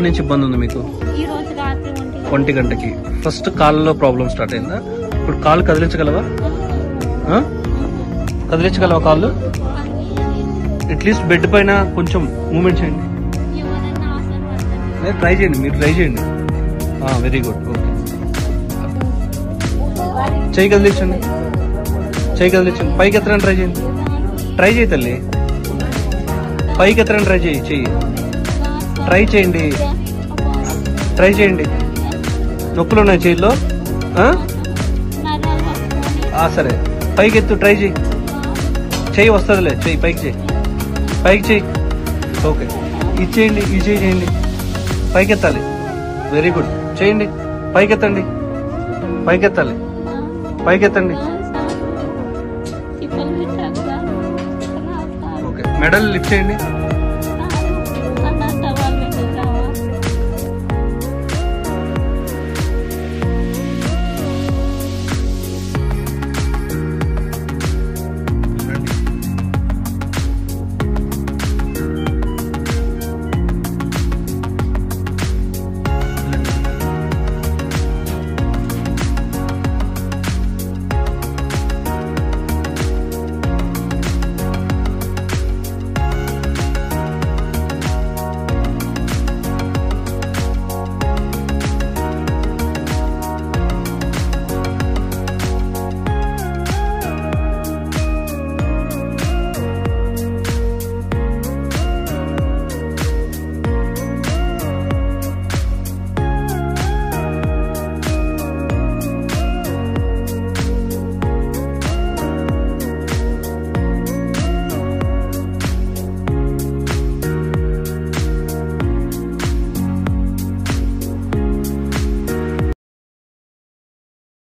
నుంచి ఇబ్బంది ఉంది మీకు? ఈ రోజు రాత్రి 1 గంటకి. ఫస్ట్ కాళ్ళలో ప్రాబ్లం స్టార్ట్ అయిందా? ఇప్పుడు కాళ్ళు కదిలించగలవా? కదిలించగలవా కాళ్ళు? అట్లీస్ట్ బెడ్ పైన కొంచెం మూమెంట్ చేయండి. ట్రై చేయండి, మీరు ట్రై చేయండి. Very good. ఓకే, చెయ్యి కదిలించండి, చెయ్యి కదిలించండి. పైకి ఎత్తడానికి ట్రై చేయండి. ట్రై చేయి తల్లి, పైకి ఎత్తడానికి ట్రై చేయి. చెయ్యి ట్రై చేయండి, ట్రై చేయండి. నొప్పులు ఉన్నాయి చెయ్యిలో? సరే, పైకి ఎత్తు, ట్రై చేయి. చెయ్యి వస్తుందిలే, చెయ్యి పైకి చేయి, పైకి చేయి. ఓకే, ఇది చేయండి, ఇది చేయండి. పైకి ఎత్తాలి. వెరీ గుడ్, చేయండి. పైకి ఎత్తండి, పైకి ఎత్తాలి, పైకి ఎత్తండి. ఓకే, మెడల్ లిఫ్ట్ చేయండి.